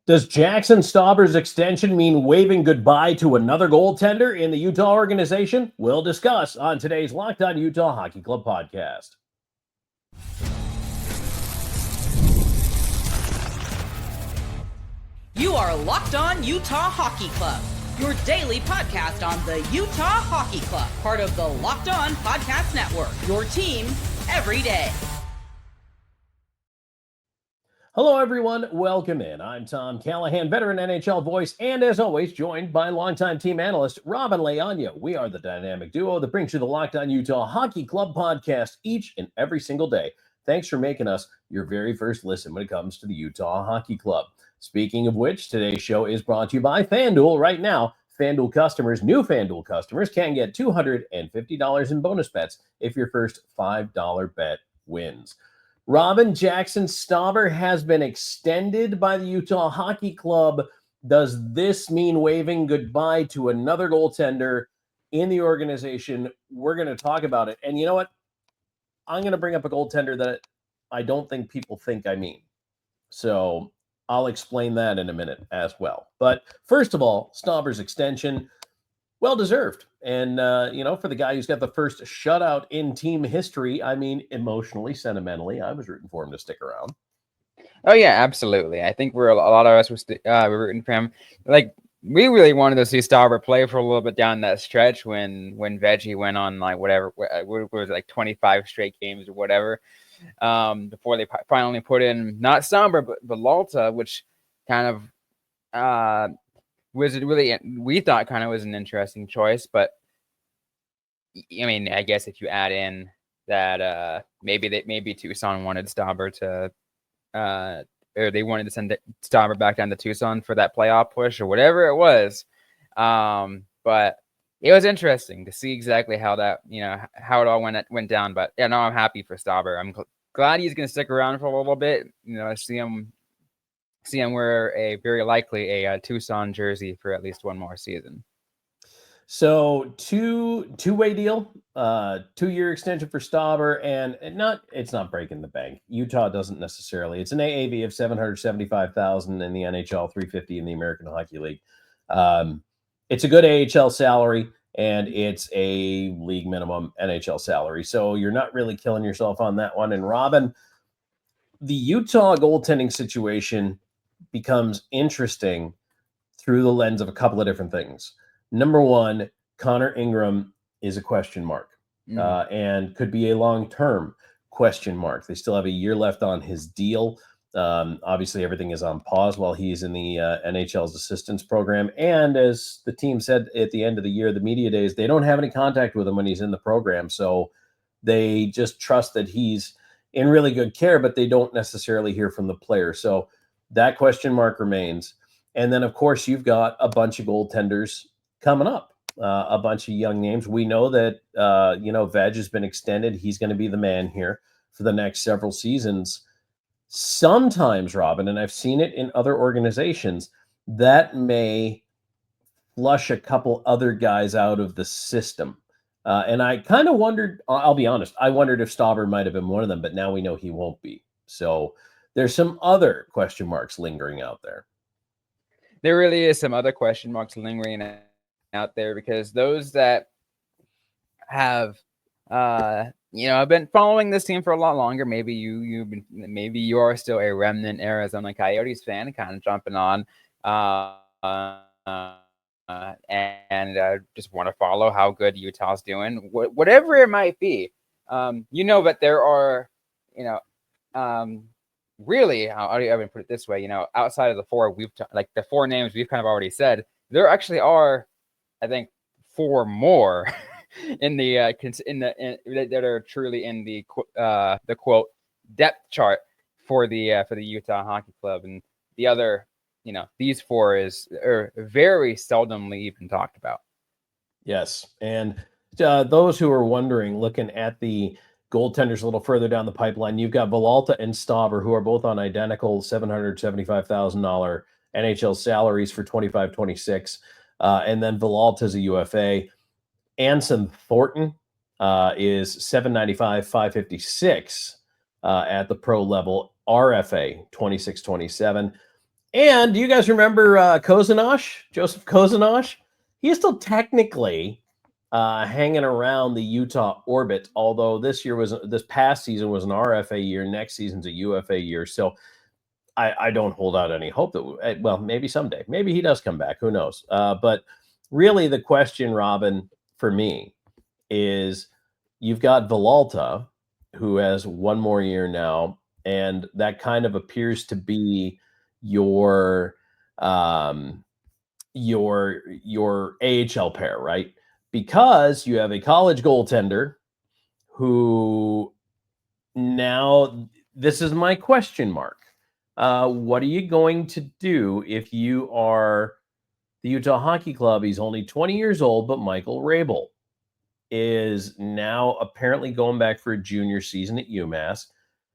Does Jaxson Stauber's extension mean waving goodbye to another goaltender in the Utah organization? We'll discuss on today's Locked On Utah Hockey Club podcast. You are Locked On Utah Hockey Club, your daily podcast on the Utah Hockey Club, part of the Locked On Podcast Network, your team every day. Hello, everyone. Welcome in. I'm Tom Callahan, veteran NHL voice, and as always, joined by longtime team analyst Robyn and Leaño. We are the dynamic duo that brings you the Locked On Utah Hockey Club podcast each and every single day. Thanks for making us your very first listen when it comes to the Utah Hockey Club. Speaking of which, today's show is brought to you by FanDuel. Right now, FanDuel customers, new FanDuel customers, can get $250 in bonus bets if your first $5 bet wins. Robyn, Jaxson Stauber has been extended by the Utah Hockey Club. Does this mean waving goodbye to another goaltender in the organization? We're going to talk about it. And you know what? I'm going to bring up a goaltender that I don't think people think I mean. So I'll explain that in a minute as well. But first of all, Stauber's extension, well-deserved. And, for the guy who's got the first shutout in team history, I mean, emotionally, sentimentally, I was rooting for him to stick around. Oh, yeah, absolutely. I think a lot of us were rooting for him. Like, we really wanted to see Stauber play for a little bit down that stretch when Veggie went on, like, whatever, what was it, like 25 straight games or whatever, before they finally put in, not Stauber, but Villalta, which kind of was it really, we thought kind of was an interesting choice. But I mean, I guess if you add in that maybe Tucson wanted Stauber to or they wanted to send Stauber back down to Tucson for that playoff push or whatever it was. But it was interesting to see exactly how that, how it all went down. But yeah, no, I'm happy for Stauber. I'm glad he's going to stick around for a little bit. See him wear a very likely a Tucson jersey for at least one more season. So two-way deal, 2-year extension for Stauber, and it's not breaking the bank. Utah doesn't necessarily. It's an AAV of $775,000 in the NHL, $350 in the American Hockey League. It's a good AHL salary, and it's a league minimum NHL salary. So you're not really killing yourself on that one. And Robyn, the Utah goaltending situation becomes interesting through the lens of a couple of different things. Number one, Connor Ingram is a question mark and could be a long-term question mark. They still have a year left on his deal. Obviously, everything is on pause while he's in the NHL's assistance program. And as the team said at the end of the year, the media days, they don't have any contact with him when he's in the program. So they just trust that he's in really good care, but they don't necessarily hear from the player. So that question mark remains. And then, of course, you've got a bunch of goaltenders coming up, a bunch of young names. We know that, Veg has been extended. He's going to be the man here for the next several seasons. Sometimes, Robyn, and I've seen it in other organizations, that may flush a couple other guys out of the system. And I kind of wondered, I'll be honest, I wondered if Stauber might have been one of them, but now we know he won't be. So there's some other question marks lingering out there. There really is some other question marks lingering out there because those that have I've been following this team for a lot longer. Maybe you are still a remnant Arizona Coyotes fan, kind of jumping on and just want to follow how good Utah's doing, whatever it might be. But there are really, I'll even put it this way, outside of the four the four names we've kind of already said, there actually are, I think, 4 more in the that are truly in the quote depth chart for the Utah Hockey Club, and the other, these 4 are very seldomly even talked about. Yes, and those who are wondering, looking at the goaltenders a little further down the pipeline, you've got Villalta and Stauber, who are both on identical $775,000 NHL salaries for 25-26. And then Villalta's a UFA. Anson Thornton is $795,000, $556 at the pro level. RFA 26-27. And do you guys remember Joseph Kozanosh? He is still technically hanging around the Utah orbit, although this past season was an RFA year, next season's a UFA year. So I don't hold out any hope that, well, maybe someday, maybe he does come back. Who knows? But really the question, Robyn, for me is you've got Villalta, who has one more year now, and that kind of appears to be your AHL pair, right? Because you have a college goaltender who now, this is my question mark. What are you going to do if you are the Utah Hockey Club? He's only 20 years old, but Michael Rabel is now apparently going back for a junior season at UMass.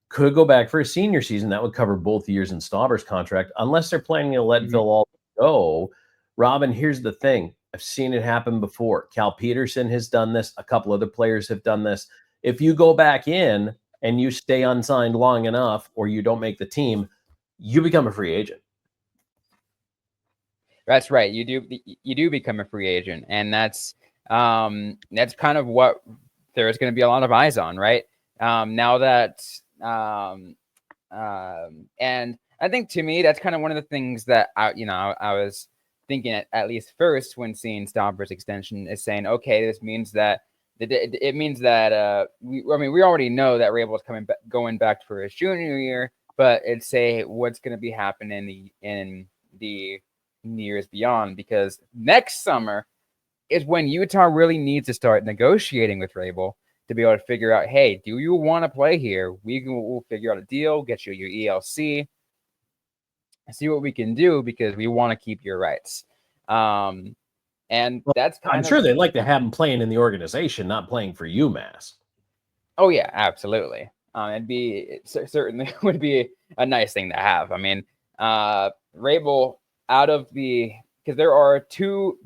Could go back for a senior season. That would cover both years in Stauber's contract, unless they're planning to let Villalta go. Robyn, here's the thing. I've seen it happen before. Cal Peterson has done this. A couple other players have done this. If you go back in and you stay unsigned long enough, or you don't make the team, you become a free agent. That's right. You do become a free agent, and that's kind of what there's going to be a lot of eyes on, right? Now that and I think, to me, that's kind of one of the things that I was thinking at least first when seeing Stauber's extension, is saying, okay, this means that it means that we already know that Rabel is going back for his junior year, but it's what's going to be happening in the years beyond, because next summer is when Utah really needs to start negotiating with Rabel to be able to figure out, hey, do you want to play here? We'll figure out a deal, get you your ELC, see what we can do, because we want to keep your rights. And that's I'm sure they'd like to have him playing in the organization, not playing for UMass. Oh yeah, absolutely. It certainly would be a nice thing to have. I mean, Rabel, because there are two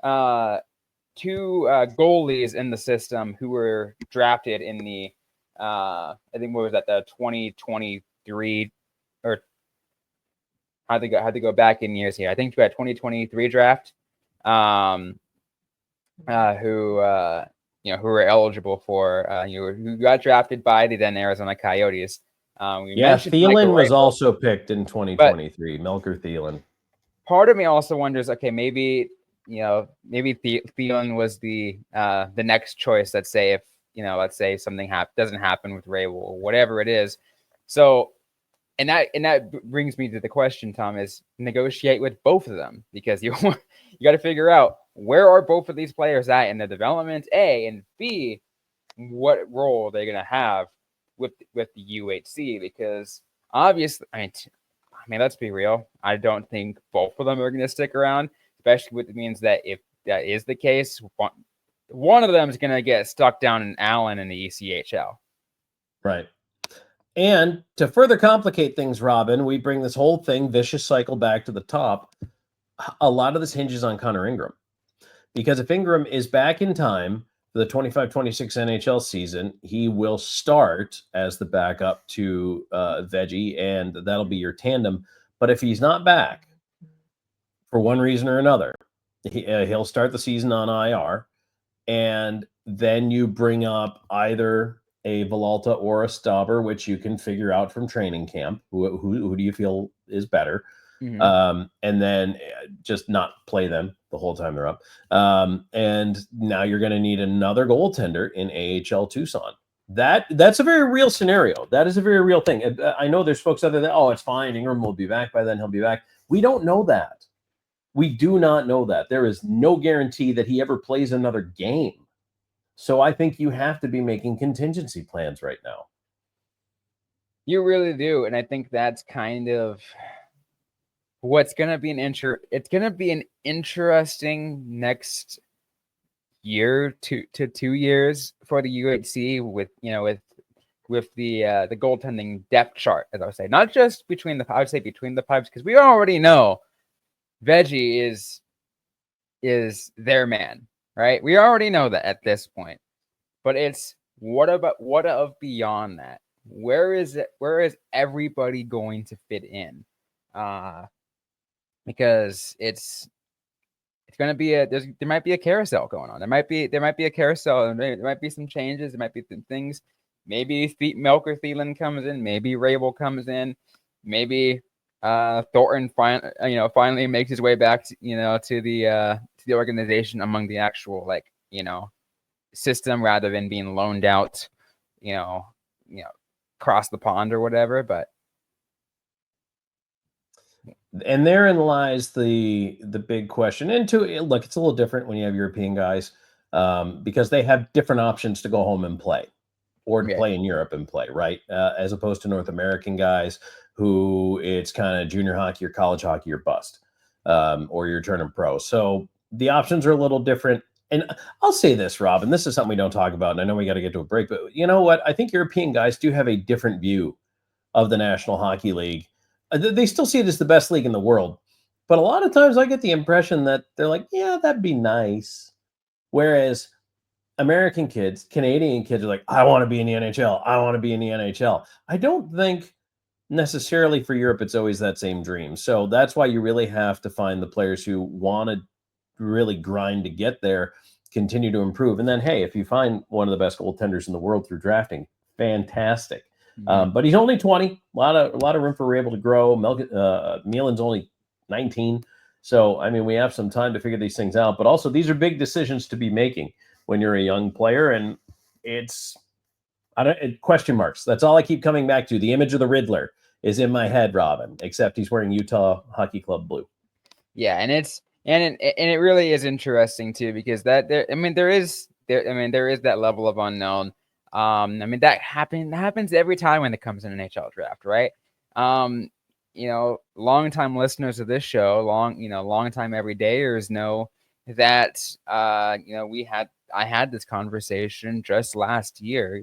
goalies in the system who were drafted in the I think what was that, the 2023, or had to go back in years here. I think we had 2023 draft, who were eligible for who got drafted by the then Arizona Coyotes. Thielen was also picked in 2023. Melker Thielen. Part of me also wonders, okay, maybe Thielen was the next choice. Let's say if something doesn't happen with Rabel or whatever it is. So, and that brings me to the question, Tom, is negotiate with both of them, because you got to figure out where are both of these players at in their development, A, and B, what role they're going to have with the UHC, because obviously, I mean, let's be real. I don't think both of them are going to stick around, especially with it means that if that is the case, one of them is going to get stuck down in Allen in the ECHL. Right. And to further complicate things, Robyn, we bring this whole vicious cycle back to the top. A lot of this hinges on Connor Ingram, because if Ingram is back in time for the 25-26 NHL season, he will start as the backup to Veggie, and that'll be your tandem. But if he's not back for one reason or another, he'll start the season on IR, and then you bring up either a Villalta or a Stauber, which you can figure out from training camp. Who do you feel is better? Mm-hmm. And then just not play them the whole time they're up. And now you're going to need another goaltender in AHL Tucson. That's a very real scenario. That is a very real thing. I know there's folks out there that, oh, it's fine, Ingram will be back by then, he'll be back. We don't know that. We do not know that. There is no guarantee that he ever plays another game. So I think you have to be making contingency plans right now. You really do. And I think that's kind of what's going to be it's going to be an interesting next year to 2 years for the UHC with the goaltending depth chart, as I would say, not just between the pipes, because we already know Veggie is their man, right? We already know that at this point, but it's what of beyond that? Where is everybody going to fit in? because it's going to be there might be a carousel going on. There might be a carousel, and there might be some changes. There might be some things. Maybe Melker Thielen comes in. Maybe Rabel comes in. Maybe Thornton finally makes his way back to the organization among the actual system, rather than being loaned out across the pond or whatever. But and therein lies the big question. And look, it's a little different when you have European guys, because they have different options to go home and play, or to play in Europe and play, right? As opposed to North American guys who it's kind of junior hockey or college hockey or bust, or you're turning pro. So the options are a little different. And I'll say this, Robyn, this is something we don't talk about, and I know we got to get to a break, but you know what? I think European guys do have a different view of the National Hockey League. They still see it as the best league in the world. But a lot of times I get the impression that they're like, yeah, that'd be nice. Whereas American kids, Canadian kids are like, I want to be in the NHL. I want to be in the NHL. I don't think necessarily for Europe it's always that same dream. So that's why you really have to find the players who want to really grind to get there, continue to improve. And then, hey, if you find one of the best goaltenders in the world through drafting, fantastic. But he's only 20. A lot of room for Rabel to grow. Mielen's only 19. So, I mean, we have some time to figure these things out. But also, these are big decisions to be making when you're a young player. And it's question marks. That's all I keep coming back to. The image of the Riddler is in my head, Robyn, except he's wearing Utah Hockey Club blue. Yeah, and it really is interesting too, because there is that level of unknown. That happens every time when it comes to an NHL draft, right? Long-time listeners of this show, long-time everydayers know that I had this conversation just last year.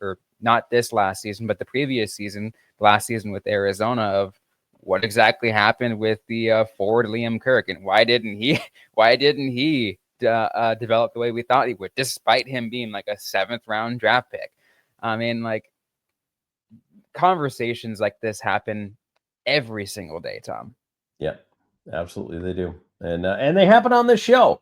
Or not this last season, but the previous season, last season with Arizona, of what exactly happened with the forward Liam Kirk, and why didn't he develop the way we thought he would, despite him being like a 7th round draft pick. I mean, like, conversations like this happen every single day, Tom. Yeah, absolutely they do. And they happen on this show,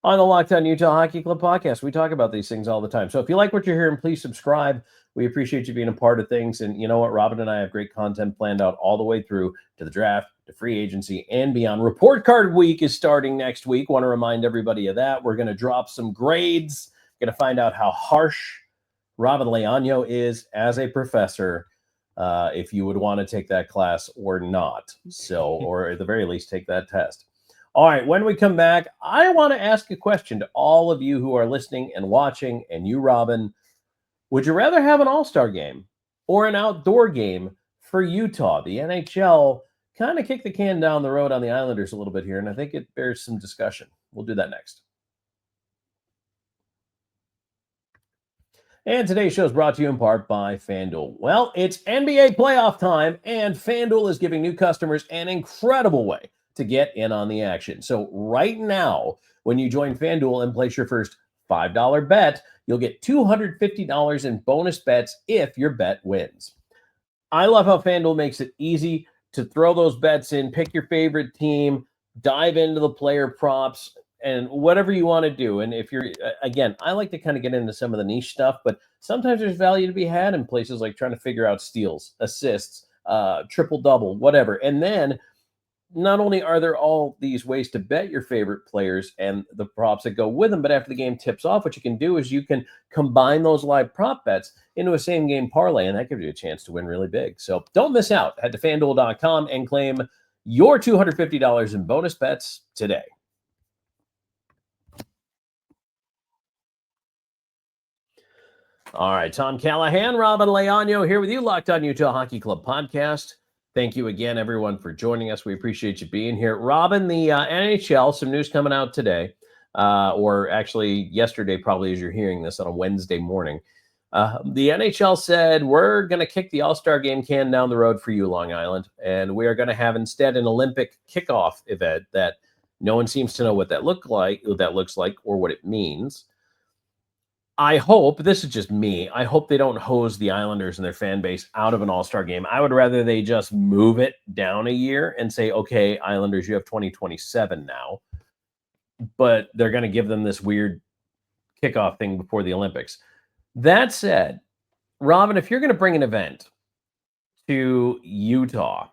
on the Locked On Utah Hockey Club podcast. We talk about these things all the time. So if you like what you're hearing, please subscribe. We appreciate you being a part of things. And you know what? Robyn and I have great content planned out all the way through to the draft, to free agency, and beyond. Report card week is starting next week. Want to remind everybody of that. We're going to drop some grades. Going to find out how harsh Robyn Leaño is as a professor, if you would want to take that class or not. So, or at the very least, take that test. All right, when we come back, I want to ask a question to all of you who are listening and watching, and you, Robyn. Would you rather have an all-star game or an outdoor game for Utah? The NHL kind of kicked the can down the road on the Islanders a little bit here, and I think it bears some discussion. We'll do that next. And today's show is brought to you in part by FanDuel. Well, it's NBA playoff time, and FanDuel is giving new customers an incredible way to get in on the action. So right now, when you join FanDuel and place your first $5 bet, you'll get $250 in bonus bets if your bet wins. I love how FanDuel makes it easy to throw those bets in, pick your favorite team, dive into the player props, and whatever you want to do. And if you're, again, I like to kind of get into some of the niche stuff, but sometimes there's value to be had in places like trying to figure out steals, assists, triple-double, whatever. And then not only are there all these ways to bet your favorite players and the props that go with them, but after the game tips off, what you can do is you can combine those live prop bets into a same game parlay, and that gives you a chance to win really big. So don't miss out. Head to FanDuel.com and claim your $250 in bonus bets today. All right, Tom Callahan, Robyn Leaño here with you, Locked On Utah Hockey Club podcast. Thank you again, everyone, for joining us. We appreciate you being here. Robyn, the NHL, some news coming out today, or actually yesterday, probably as you're hearing this on a Wednesday morning. The NHL said, we're going to kick the All-Star Game can down the road for you, Long Island, and we are going to have instead an Olympic kickoff event that no one seems to know what that looks like or what it means. I hope, this is just me, I hope they don't hose the Islanders and their fan base out of an all-star game. I would rather they just move it down a year and say, okay, Islanders, you have 2027 now. But they're going to give them this weird kickoff thing before the Olympics. That said, Robyn, if you're going to bring an event to Utah,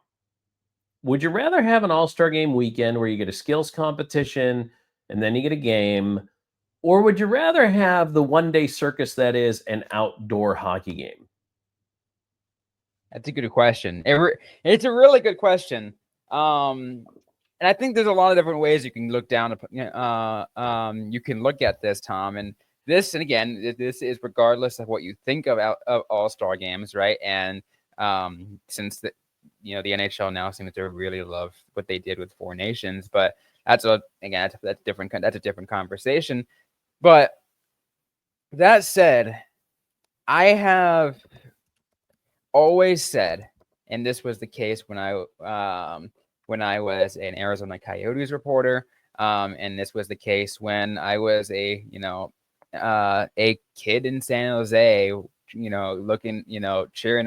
would you rather have an all-star game weekend where you get a skills competition and then you get a game? Or would you rather have the one-day circus that is an outdoor hockey game? That's a good question. It's a really good question. And I think there's a lot of different ways you can look down. You can look at this, Tom. And this is regardless of what you think of all-star games, right? And since the NHL now seems to really love what they did with Four Nations, but that's a different conversation. But that said, I have always said, and this was the case when I was an Arizona Coyotes reporter, and this was the case when I was a kid in San Jose, cheering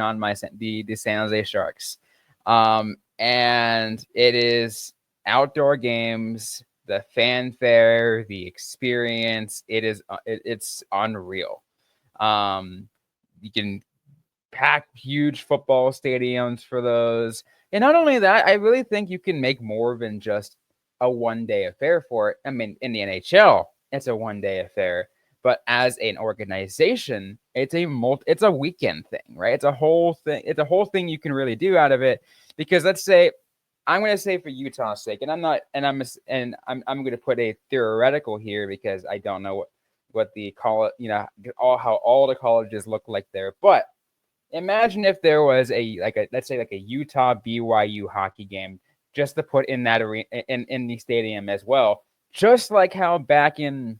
on the San Jose Sharks, and it is outdoor games. The fanfare, the experience, it's unreal. You can pack huge football stadiums for those. And not only that, I really think you can make more than just a one-day affair for it. I mean, in the NHL, it's a one-day affair. But as an organization, it's a weekend thing, right? It's a whole thing. It's a whole thing you can really do out of it. Because let's say, I'm going to say for Utah's sake, and I'm going to put a theoretical here because I don't know what the college, how all the colleges look like there. But imagine if there was let's say a Utah BYU hockey game just to put in that arena in the stadium as well, just like how back in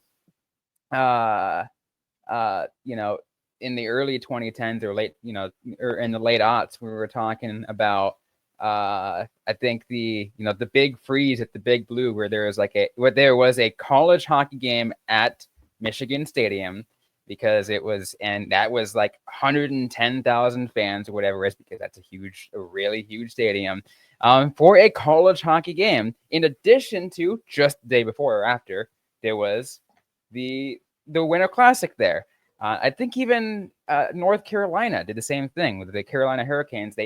in the early 2010s or late or in the late aughts we were talking about. I think the big freeze at the Big Blue where there was a college hockey game at Michigan Stadium because that was like 110,000 fans or whatever it is, because that's a really huge stadium for a college hockey game. In addition to just the day before or after, there was the Winter Classic there. I think even North Carolina did the same thing with the Carolina Hurricanes.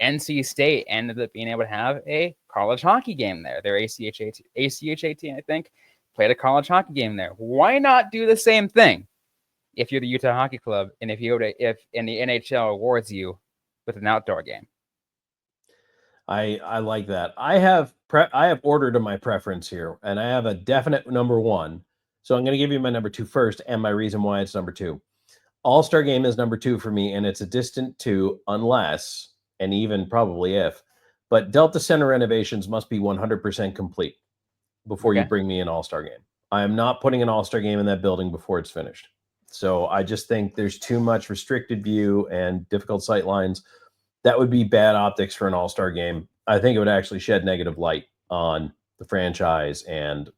NC State ended up being able to have a college hockey game there. Their ACHA team, I think, played a college hockey game there. Why not do the same thing if you're the Utah Hockey Club and if the NHL awards you with an outdoor game? I like that. I have order to my preference here, and I have a definite number one. So I'm going to give you my number two first and my reason why it's number two. All-Star game is number two for me, and it's a distant two unless, and even probably if, but Delta Center renovations must be 100% complete before you bring me an All-Star game. I am not putting an All-Star game in that building before it's finished. So I just think there's too much restricted view and difficult sight lines. That would be bad optics for an All-Star game. I think it would actually shed negative light on the franchise and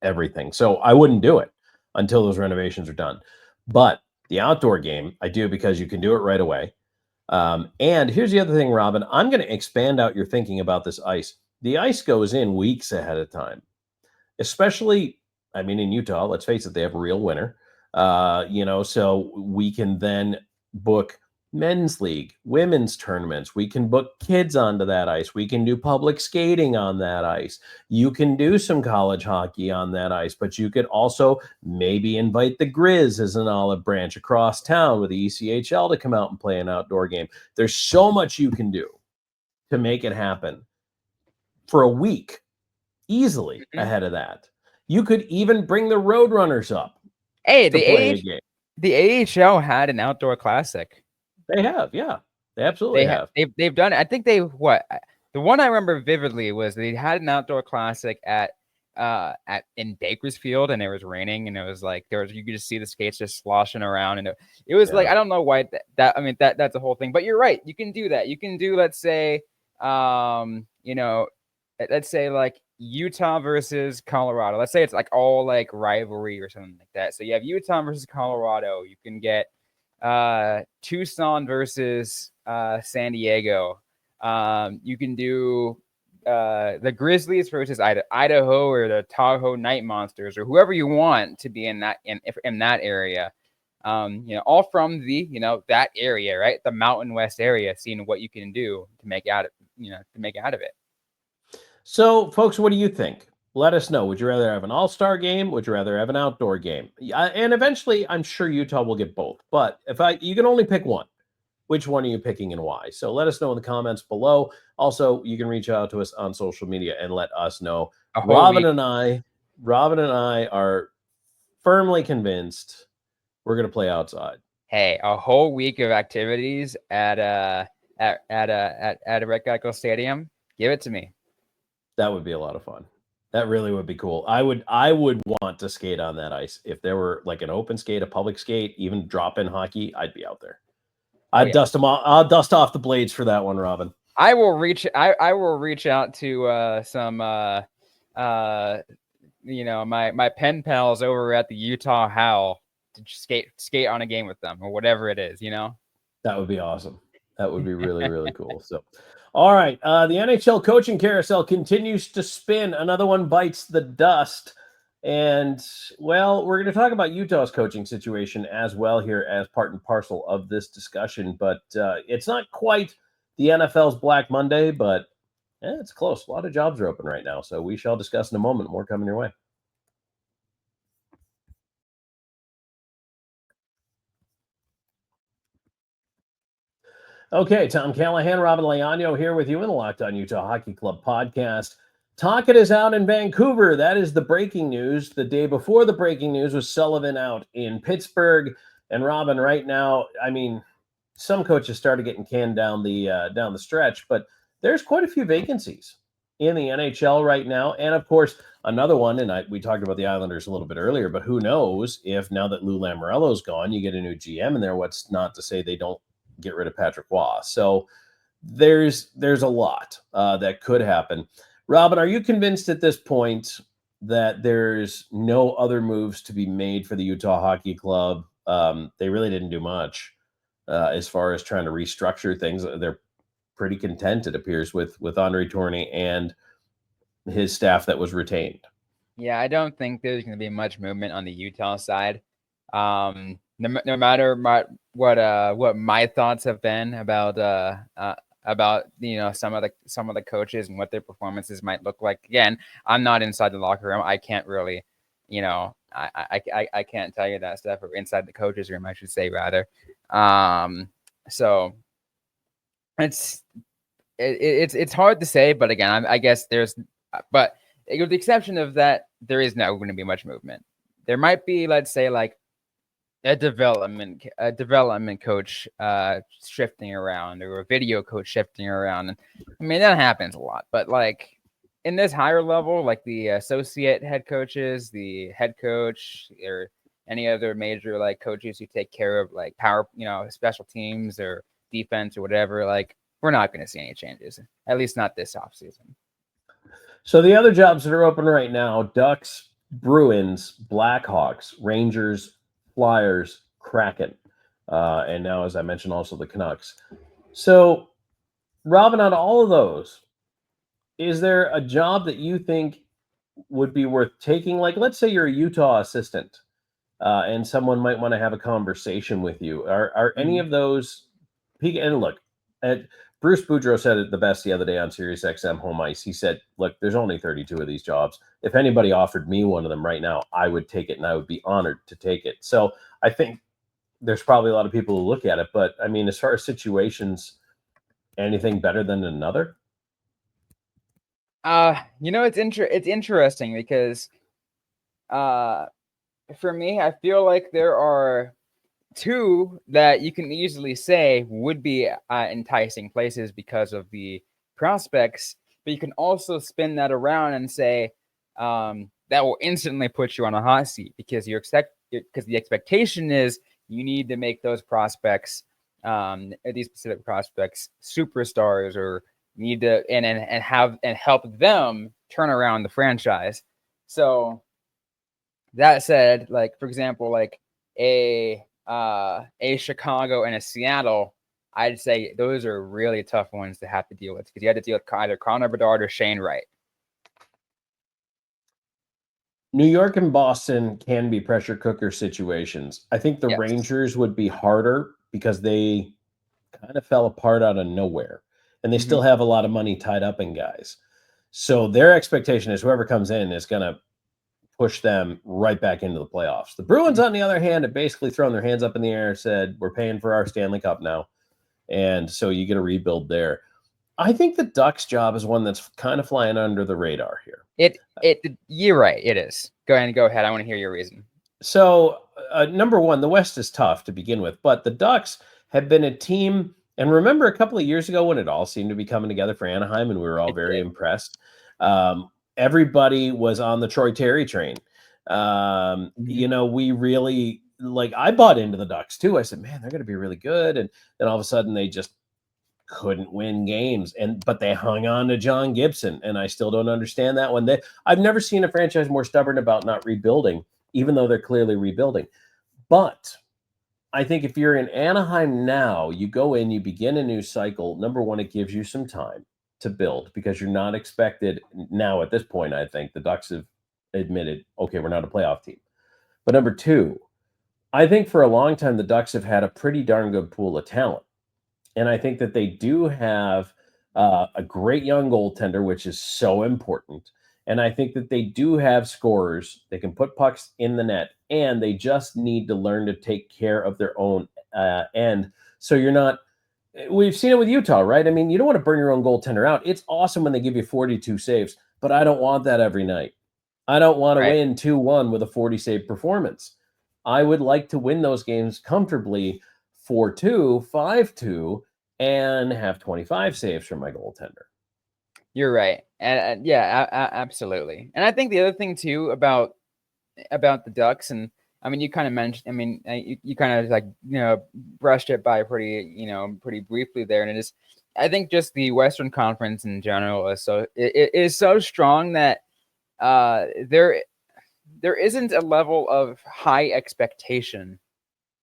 everything. So I wouldn't do it until those renovations are done. But the outdoor game, I do because you can do it right away. And here's the other thing, Robyn. I'm going to expand out your thinking about this ice. The ice goes in weeks ahead of time, especially, I mean, in Utah, let's face it, they have a real winter. So we can then book men's league, women's tournaments. We can book kids onto that ice. We can do public skating on that ice. You can do some college hockey on that ice, but you could also maybe invite the Grizz as an olive branch across town with the ECHL to come out and play an outdoor game. There's so much you can do to make it happen for a week easily ahead of that. You could even bring the Roadrunners up. Hey, the AHL had an outdoor classic. They have, yeah. They absolutely have. They've done it. I think the one I remember vividly was they had an outdoor classic in Bakersfield, and it was raining, and it was like you could just see the skates just sloshing around, and it was like, I don't know why that's a whole thing, but you're right. You can do that. You can do, let's say, let's say like Utah versus Colorado. Let's say it's like all like rivalry or something like that. So you have Utah versus Colorado. You can get Tucson versus San Diego. You can do the Grizzlies versus Idaho or the Tahoe Night Monsters or whoever you want to be in that area. All from the that area, right? The Mountain West area, seeing what you can do to make out of it. So, folks, what do you think? Let us know. Would you rather have an all-star game? Would you rather have an outdoor game? And eventually, I'm sure Utah will get both. But you can only pick one. Which one are you picking and why? So let us know in the comments below. Also, you can reach out to us on social media and let us know. Robyn and I are firmly convinced we're going to play outside. Hey, a whole week of activities at a Red Geico Stadium. Give it to me. That would be a lot of fun. That really would be cool. I would want to skate on that ice. If there were like an open skate, a public skate, even drop-in hockey, I'd be out there. I'll dust off the blades for that one, Robyn. I will reach out to some my pen pals over at the Utah Howl to skate on a game with them or whatever it is, That would be awesome. That would be really, really cool. So, all right. The NHL coaching carousel continues to spin. Another one bites the dust. And, well, we're going to talk about Utah's coaching situation as well here as part and parcel of this discussion. But it's not quite the NFL's Black Monday, but it's close. A lot of jobs are open right now. So we shall discuss in a moment. More coming your way. Okay, Tom Callahan, Robyn Leaño here with you in the Locked On Utah Hockey Club podcast. Tocchet is out in Vancouver. That is the breaking news. The day before the breaking news was Sullivan out in Pittsburgh. And Robyn, right now, I mean, some coaches started getting canned down the stretch, but there's quite a few vacancies in the NHL right now. And of course, another one, and we talked about the Islanders a little bit earlier, but who knows if now that Lou Lamoriello's gone, you get a new GM in there. What's not to say they don't get rid of Patrick Waugh. So there's a lot that could happen. Robyn, are you convinced at this point that there's no other moves to be made for the Utah Hockey Club? They really didn't do much as far as trying to restructure things. They're pretty content, it appears, with Andre Tourigny and his staff that was retained. Yeah, I don't think there's going to be much movement on the Utah side. No matter what my thoughts have been about some of the coaches and what their performances might look like. Again, I'm not inside the locker room. I can't really, I can't tell you that stuff, or inside the coaches room, I should say, rather. So it's hard to say, but again, I guess but with the exception of that, there is not going to be much movement. There might be, let's say, like a development coach shifting around, or a video coach shifting around. And I mean, that happens a lot, but like in this higher level, like the associate head coaches, the head coach, or any other major like coaches who take care of like power, special teams or defense or whatever, like we're not going to see any changes, at least not this offseason. So the other jobs that are open right now: Ducks, Bruins, Blackhawks, Rangers, Flyers, Kraken, and now, as I mentioned, also the Canucks. So, Robyn, out of all of those, is there a job that you think would be worth taking? Like, let's say you're a Utah assistant, and someone might want to have a conversation with you. Are any of those? And look, Bruce Boudreau said it the best the other day on SiriusXM Home Ice. He said, look, there's only 32 of these jobs. If anybody offered me one of them right now, I would take it, and I would be honored to take it. So I think there's probably a lot of people who look at it. But, I mean, as far as situations, anything better than another? It's interesting because for me, I feel like there are two that you can easily say would be enticing places because of the prospects, but you can also spin that around and say that will instantly put you on a hot seat because because the expectation is you need to make those prospects, these specific prospects, superstars, or need to and help them turn around the franchise. So that said, like for example, like a Chicago and a Seattle, I'd say those are really tough ones to have to deal with because you had to deal with either Connor Bedard or Shane Wright. New York and Boston can be pressure cooker situations. I think the Yes. Rangers would be harder because they kind of fell apart out of nowhere, and they still have a lot of money tied up in guys. So their expectation is whoever comes in is going to push them right back into the playoffs. The Bruins, on the other hand, have basically thrown their hands up in the air, said, we're paying for our Stanley Cup now. And so you get a rebuild there. I think the Ducks job is one that's kind of flying under the radar here. You're right. It is. Go ahead. I want to hear your reason. So number one, the West is tough to begin with, but the Ducks have been a team. And remember a couple of years ago when it all seemed to be coming together for Anaheim and we were all very impressed. Everybody was on the Troy Terry train. You know, we really I bought into the Ducks too. I said, man, they're going to be really good. And then all of a sudden they just couldn't win games, but they hung on to John Gibson, and I still don't understand that one. I've never seen a franchise more stubborn about not rebuilding, even though they're clearly rebuilding. But I think if you're in Anaheim now, you go in, you begin a new cycle. Number one, it gives you some time to build because you're not expected now at this point. I think the Ducks have admitted, okay, we're not a playoff team. But number two, I think for a long time, the Ducks have had a pretty darn good pool of talent. And I think that they do have a great young goaltender, which is so important. And I think that they do have scorers. They can put pucks in the net, and they just need to learn to take care of their own end. So you're not – we've seen it with Utah, right? I mean, you don't want to burn your own goaltender out. It's awesome when they give you 42 saves, but I don't want that every night. I don't want to win 2-1 with a 40-save performance. I would like to win those games comfortably 4-2, 5-2, and have 25 saves from my goaltender. You're right. And absolutely. And I think the other thing too about the Ducks, and I mean, you kind of mentioned, I mean, you kind of brushed it by pretty briefly there. And it is, I think just the Western Conference in general is it is so strong that there isn't a level of high expectation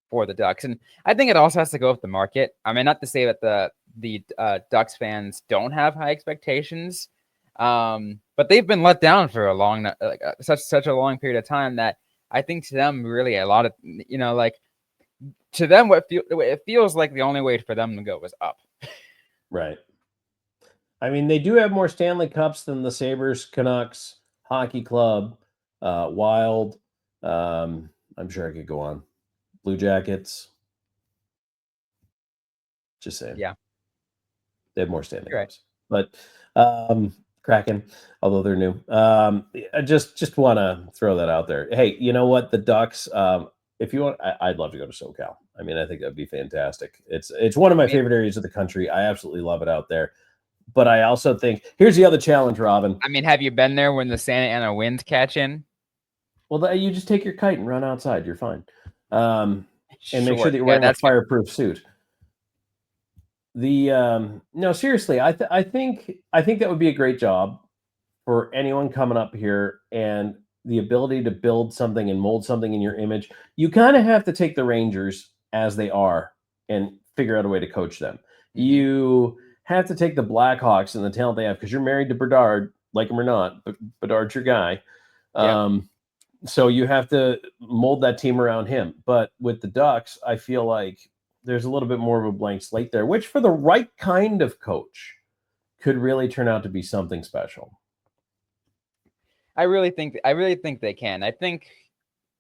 for the Ducks. And I think it also has to go with the market. I mean, not to say that the Ducks fans don't have high expectations, but they've been let down for such a long period of time that I think to them really a lot of, to them it feels like the only way for them to go was up. Right. I mean, they do have more Stanley Cups than the Sabres, Canucks, Hockey Club, Wild. I'm sure I could go on. Blue Jackets. Just saying. Yeah. They have more Stanley Cups. But Kraken, although they're new. I just want to throw that out there. Hey, you know what? The Ducks, if you want, I'd love to go to SoCal. I mean, I think that'd be fantastic. It's one of my favorite areas of the country. I absolutely love it out there. But I also think, here's the other challenge, Robyn. I mean, have you been there when the Santa Ana winds catch in? Well, you just take your kite and run outside. You're fine. And make sure that you're wearing a fireproof suit. No, seriously, I think that would be a great job for anyone coming up here, and the ability to build something and mold something in your image. You kind of have to take the Rangers as they are and figure out a way to coach them. Mm-hmm. You have to take the Blackhawks and the talent they have because you're married to Bedard, like him or not, but Bedard's your guy. Yep. So you have to mold that team around him. But with the Ducks, I feel like there's a little bit more of a blank slate there, which for the right kind of coach could really turn out to be something special. I really think they can. I think,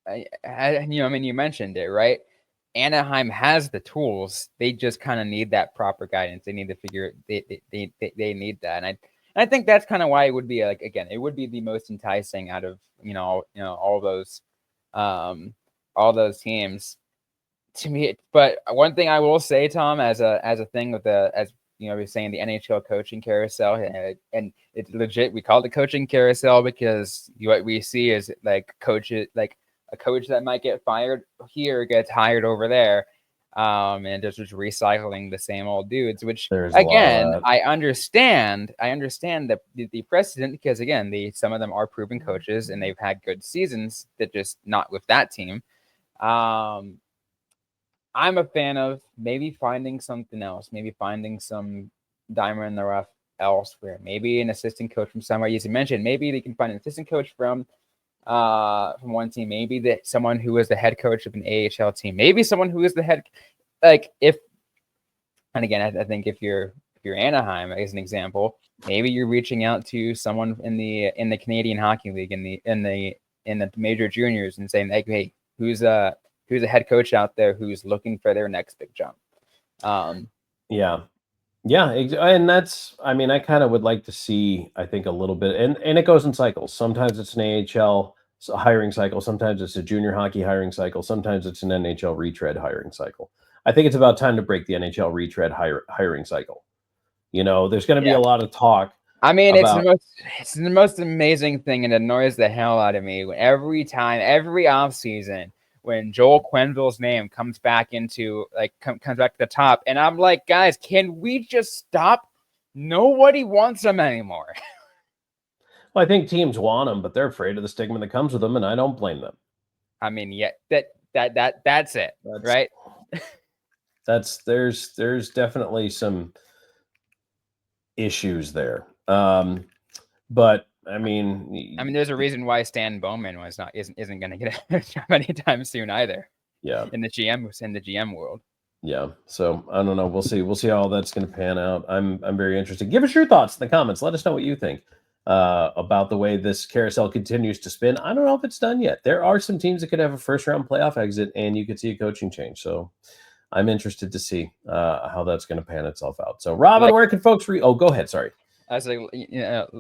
you mentioned it, right? Anaheim has the tools. They just kind of need that proper guidance. They need to figure they need that. And I think that's kind of why it would be it would be the most enticing out of all those teams to me. But one thing I will say, Tom, as a thing with we're saying the NHL coaching carousel, and it's legit. We call it the coaching carousel because what we see is a coach that might get fired here gets hired over there. and just recycling the same old dudes, which There's a lot of again, that. I understand the precedent, because again, some of them are proven coaches and they've had good seasons, that just not with that team. I'm a fan of maybe finding something else, maybe finding some diamond in the rough elsewhere, maybe an assistant coach from somewhere. As you mentioned, maybe they can find an assistant coach from one team, maybe that someone who is the head coach of an AHL team, maybe someone who is the head, and again, I think if you're Anaheim as an example, maybe you're reaching out to someone in the Canadian Hockey League, in the major juniors, and saying, like, hey, who's a head coach out there who's looking for their next big jump. Yeah, and that's, I mean, I kind of would like to see, I think, a little bit, and it goes in cycles. Sometimes it's an AHL hiring cycle, sometimes it's a junior hockey hiring cycle, sometimes it's an NHL retread hiring cycle. I think it's about time to break the NHL retread hiring cycle. There's going to be a lot of talk. I mean, it's the most amazing thing, and it annoys the hell out of me every off season, when Joel Quenneville's name comes back into comes back to the top, and I'm like, guys, can we just stop? Nobody wants him anymore. Well, I think teams want him, but they're afraid of the stigma that comes with them, and I don't blame them. I mean, yeah, that's it, right? There's definitely some issues there, but I mean, there's a reason why Stan Bowman isn't going to get a job anytime soon either. Yeah, in the GM world. Yeah, so I don't know. We'll see how that's going to pan out. I'm very interested. Give us your thoughts in the comments. Let us know what you think about the way this carousel continues to spin. I don't know if it's done yet. There are some teams that could have a first round playoff exit, and you could see a coaching change. So I'm interested to see how that's going to pan itself out. So Robyn, where can folks Oh, go ahead. Sorry. I was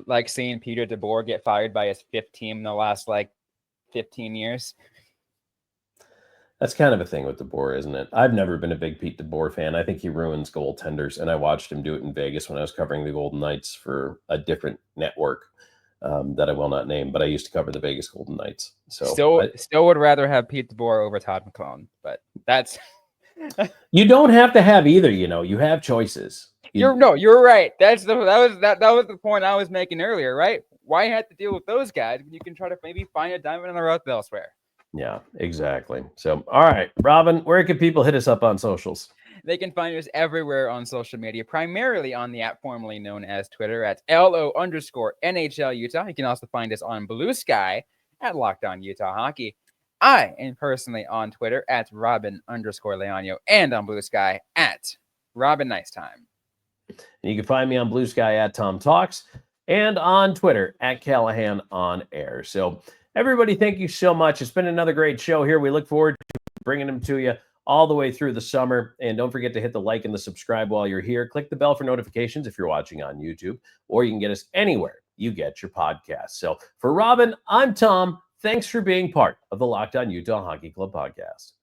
like seeing Peter DeBoer get fired by his fifth team in the last 15 years. That's kind of a thing with DeBoer, isn't it? I've never been a big Pete DeBoer fan. I think he ruins goaltenders, and I watched him do it in Vegas when I was covering the Golden Knights for a different network that I will not name, but I used to cover the Vegas Golden Knights. So still would rather have Pete DeBoer over Todd McClellan, but that's you don't have to have either. You have choices. You're right. That was the point I was making earlier, right? Why have to deal with those guys when you can try to maybe find a diamond in the rough elsewhere? Yeah, exactly. So, all right, Robyn, where can people hit us up on socials? They can find us everywhere on social media, primarily on the app formerly known as Twitter at LO_NHL Utah. You can also find us on Blue Sky at Locked On Utah Hockey. I am personally on Twitter at Robyn_Leaño and on Blue Sky at Robyn Nice Time. And you can find me on Blue Sky at Tom Talks and on Twitter at Callahan on Air. So everybody, thank you so much. It's been another great show here. We look forward to bringing them to you all the way through the summer. And don't forget to hit the like and the subscribe while you're here. Click the bell for notifications if you're watching on YouTube, or you can get us anywhere you get your podcast. So for Robyn, I'm Tom. Thanks for being part of the Locked On Utah Hockey Club podcast.